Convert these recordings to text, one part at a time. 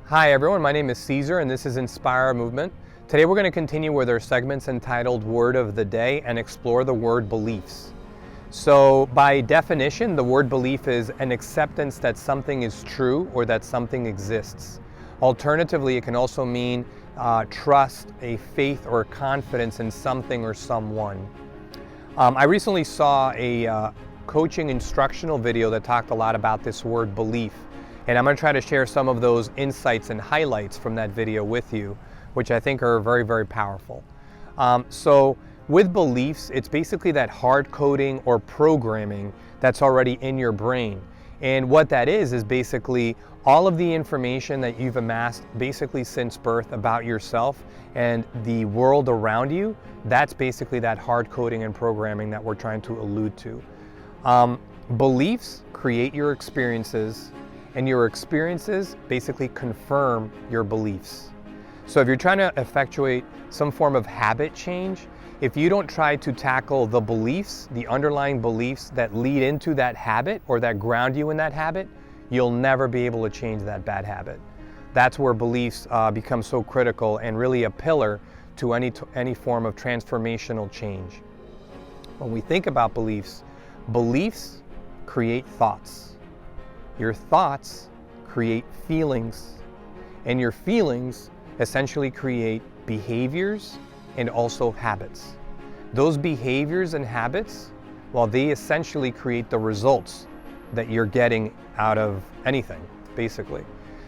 Hi everyone, my name is Caesar and this is Inspire Movement. Today we're going to continue with our segments entitled Word of the Day and explore the word beliefs. So by definition, the word belief is an acceptance that something is true or that something exists. Alternatively, it can also mean trust, a faith or confidence in something or someone. I recently saw a coaching instructional video that talked a lot about this word belief. And I'm going to try to share some of those insights and highlights from that video with you, which I think are very, very powerful. So with beliefs, it's basically that hard coding or programming that's already in your brain. And what that is basically all of the information that you've amassed basically since birth about yourself and the world around you. That's basically that hard coding and programming that we're trying to allude to. Beliefs create your experiences, and your experiences basically confirm your beliefs. So if you're trying to effectuate some form of habit change, if you don't try to tackle the beliefs, the underlying beliefs that lead into that habit or that ground you in that habit, you'll never be able to change that bad habit. That's where beliefs become so critical and really a pillar to any form of transformational change. When we think about beliefs, beliefs create thoughts. Your thoughts create feelings, and your feelings essentially create behaviors and also habits. Those behaviors and habits, well, they essentially create the results that you're getting out of anything, basically.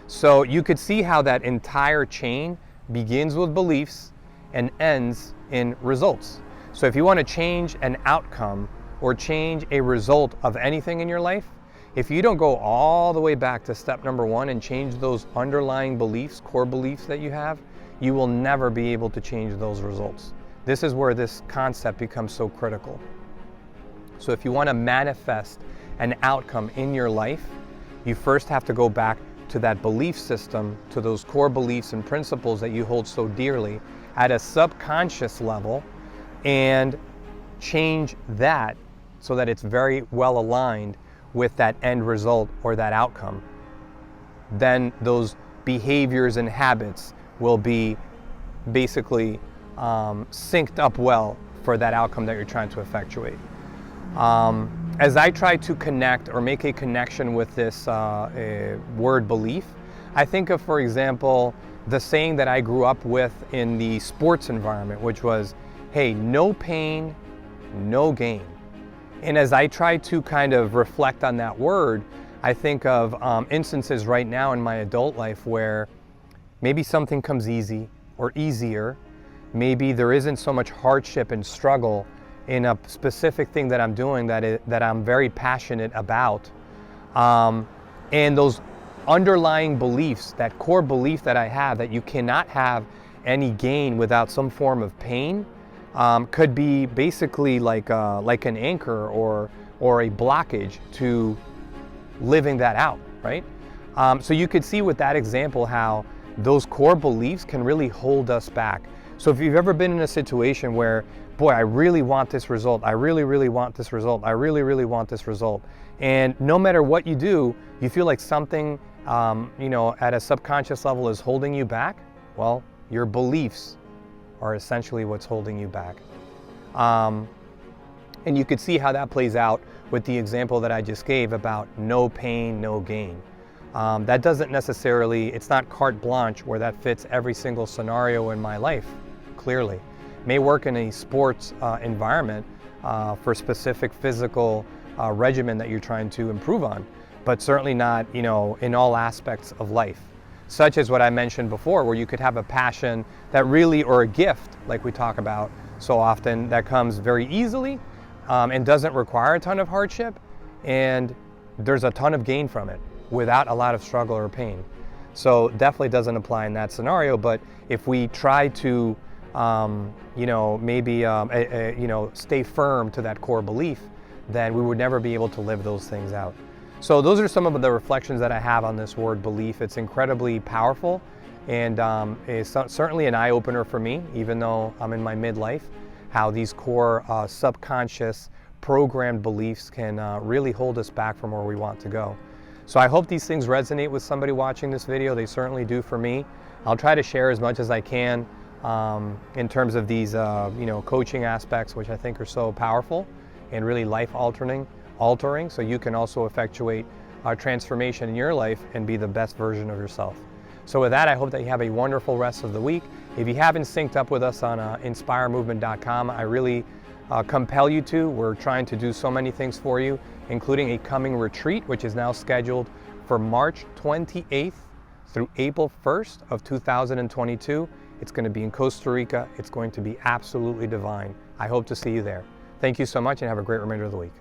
So you could see how that entire chain begins with beliefs and ends in results. So if you want to change an outcome or change a result of anything in your life, if you don't go all the way back to step number one and change those underlying beliefs, core beliefs that you have, you will never be able to change those results. This is where this concept becomes so critical. So if you want to manifest an outcome in your life, you first have to go back to that belief system, to those core beliefs and principles that you hold so dearly at a subconscious level, and change that so that it's very well aligned with that end result or that outcome. Then those behaviors and habits will be basically synced up well for that outcome that you're trying to effectuate. As I try to connect or make a connection with this word belief, I think of, for example, the saying that I grew up with in the sports environment, which was, hey, no pain, no gain. And as I try to kind of reflect on that word, I think of instances right now in my adult life where maybe something comes easy or easier. Maybe there isn't so much hardship and struggle in a specific thing that I'm doing that I'm very passionate about. And those underlying beliefs, that core belief that I have that you cannot have any gain without some form of pain, could be basically like an anchor or a blockage to living that out, right? So you could see with that example how those core beliefs can really hold us back. So if you've ever been in a situation where, boy, I really want this result, I really, really want this result, I really, really want this result, and no matter what you do, you feel like something, at a subconscious level is holding you back, well, your beliefs are essentially what's holding you back. And you could see how that plays out with the example that I just gave about no pain, no gain. That doesn't necessarily, it's not carte blanche where that fits every single scenario in my life, clearly. It may work in a sports environment for specific physical regimen that you're trying to improve on, but certainly not, in all aspects of life. Such as what I mentioned before, where you could have a passion that really, or a gift, like we talk about so often, that comes very easily and doesn't require a ton of hardship, and there's a ton of gain from it without a lot of struggle or pain. So definitely doesn't apply in that scenario, but if we try to, stay firm to that core belief, then we would never be able to live those things out. So those are some of the reflections that I have on this word belief. It's incredibly powerful and it's certainly an eye-opener for me, even though I'm in my midlife, how these core subconscious programmed beliefs can really hold us back from where we want to go. So I hope these things resonate with somebody watching this video. They certainly do for me. I'll try to share as much as I can in terms of these coaching aspects, which I think are so powerful and really life altering, so you can also effectuate transformation in your life and be the best version of yourself. So with that, I hope that you have a wonderful rest of the week. If you haven't synced up with us on inspiremovement.com, I really compel you to. We're trying to do so many things for you, including a coming retreat, which is now scheduled for March 28th through April 1st of 2022. It's going to be in Costa Rica. It's going to be absolutely divine. I hope to see you there. Thank you so much and have a great remainder of the week.